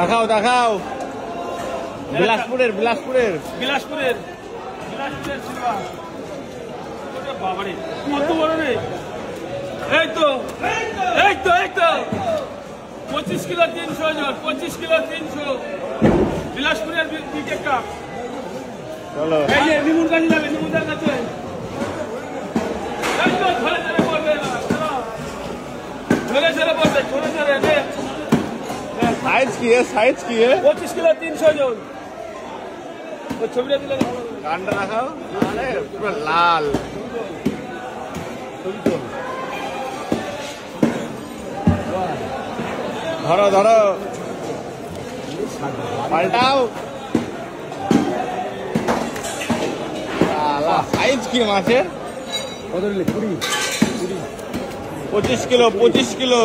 দেখাও দেখাও বিলাসপুরের বাবারে কত বড় রে। এই তো 25 কিলো 300 ওজন, 25 কিলো 300 বিলাসপুরের ক্রিকেট কাপ। চলো এই যে নিমুন কাছে যাবে, নিমুনদার কাছে। এই তো ধরে ধরে পড়বে, ধরে পড়বে, ধরে নে। साइज की है 25 किलो 300 ওজন। ও ছবিটা দিলে कांडा रखा अरे पूरा लाल धरो धरो पलटाओ साइज की माছের 25 কিলো